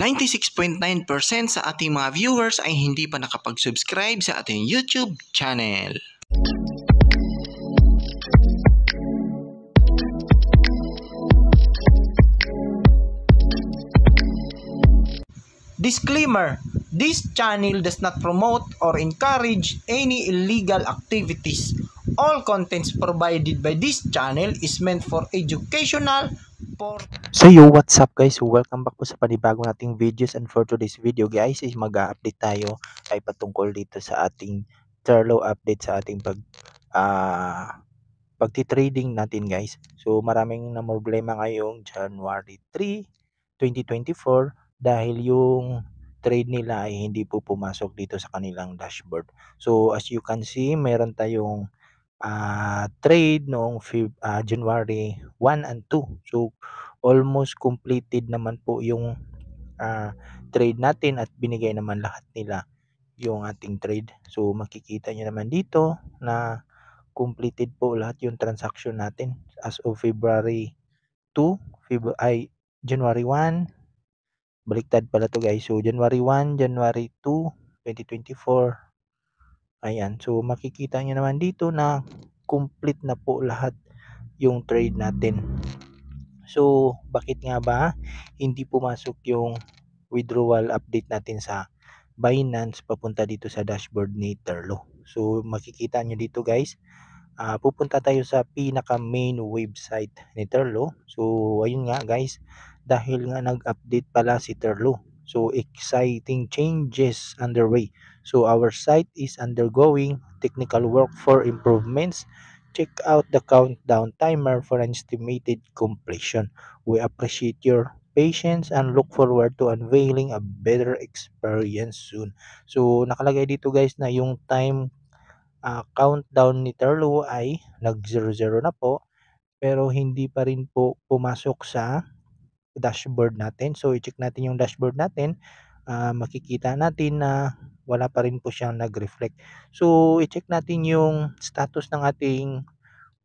96.9% sa ating mga viewers ay hindi pa nakapag-subscribe sa ating YouTube channel. Disclaimer: this channel does not promote or encourage any illegal activities. All contents provided by this channel is meant for educational So what's up guys? So, welcome back po sa panibagong nating videos, and for today's video guys is mag-update tayo ay patungkol dito sa ating Terlo update sa ating pagti-trading natin guys. So maraming na problema ngayong January 3, 2024 dahil yung trade nila ay hindi po pumasok dito sa kanilang dashboard. So as you can see, meron tayong trade noong January 1 and 2. So almost completed naman po yung trade natin at binigay naman lahat nila yung ating trade. So makikita nyo naman dito na completed po lahat yung transaction natin as of February 2, January 1. Baliktad pala to guys. So January 1, January 2, 2024. Ayan, so makikita nyo naman dito na complete na po lahat yung trade natin. So bakit nga ba hindi pumasok yung withdrawal update natin sa Binance papunta dito sa dashboard ni Terlo? So makikita nyo dito guys, pupunta tayo sa pinaka main website ni Terlo. So ayun nga guys, dahil nga nag-update pala si Terlo. So exciting changes underway. So our site is undergoing technical work for improvements. Check out the countdown timer for an estimated completion. We appreciate your patience and look forward to unveiling a better experience soon. So nakalagay dito guys na yung time countdown ni Terlo ay nag 00 na po, pero hindi pa rin po pumasok sa dashboard natin. So i-check natin yung dashboard natin, makikita natin na wala pa rin po siyang nag-reflect. So i-check natin yung status ng ating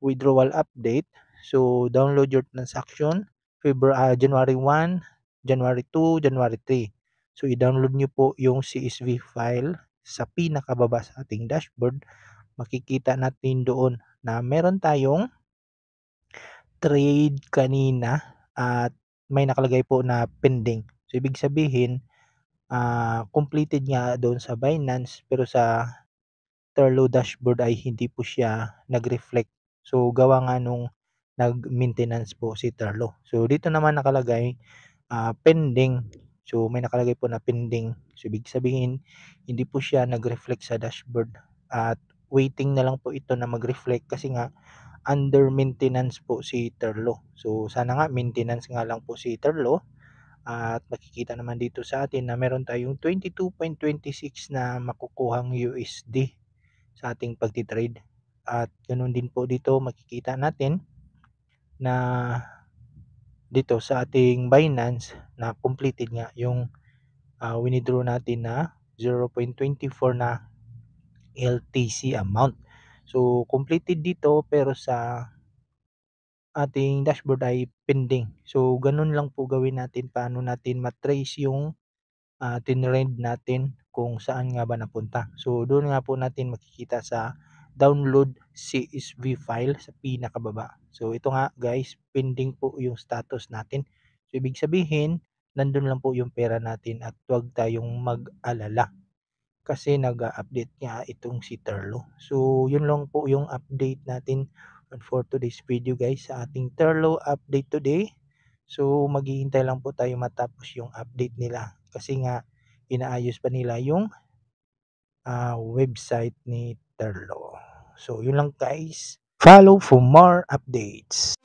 withdrawal update. So download your transaction January 1, January 2, January 3. So i-download nyo po yung CSV file sa pinakababa sa ating dashboard. Makikita natin doon na meron tayong trade kanina at may nakalagay po na pending. So ibig sabihin completed nga doon sa Binance, pero sa Terlo dashboard ay hindi po siya nag-reflect. So gawa nga nung nag-maintenance po si Terlo. So dito naman nakalagay pending. So may nakalagay po na pending. So ibig sabihin hindi po siya nag-reflect sa dashboard at waiting na lang po ito na mag-reflect kasi nga under maintenance po si Terlo. So sana nga maintenance nga lang po si Terlo. At makikita naman dito sa atin na meron tayong 22.26 na makukuhang USD sa ating pagtitrade. At ganoon din po dito makikita natin na dito sa ating Binance na completed nga yung winidraw natin na 0.24 na LTC amount. So completed dito, pero sa ating dashboard ay pending. So ganun lang po gawin natin paano natin matrace yung tinrend natin kung saan nga ba napunta. So doon nga po natin makikita sa download CSV file sa pinakababa. So ito nga guys, pending po yung status natin. So ibig sabihin nandun lang po yung pera natin at huwag tayong mag-alala kasi nag-update nga itong si Terlo. So yun lang po yung update natin for today's video guys sa ating Terlo update today. So maghihintay lang po tayo matapos yung update nila kasi nga inaayos pa nila yung website ni Terlo. So yun lang guys. Follow for more updates.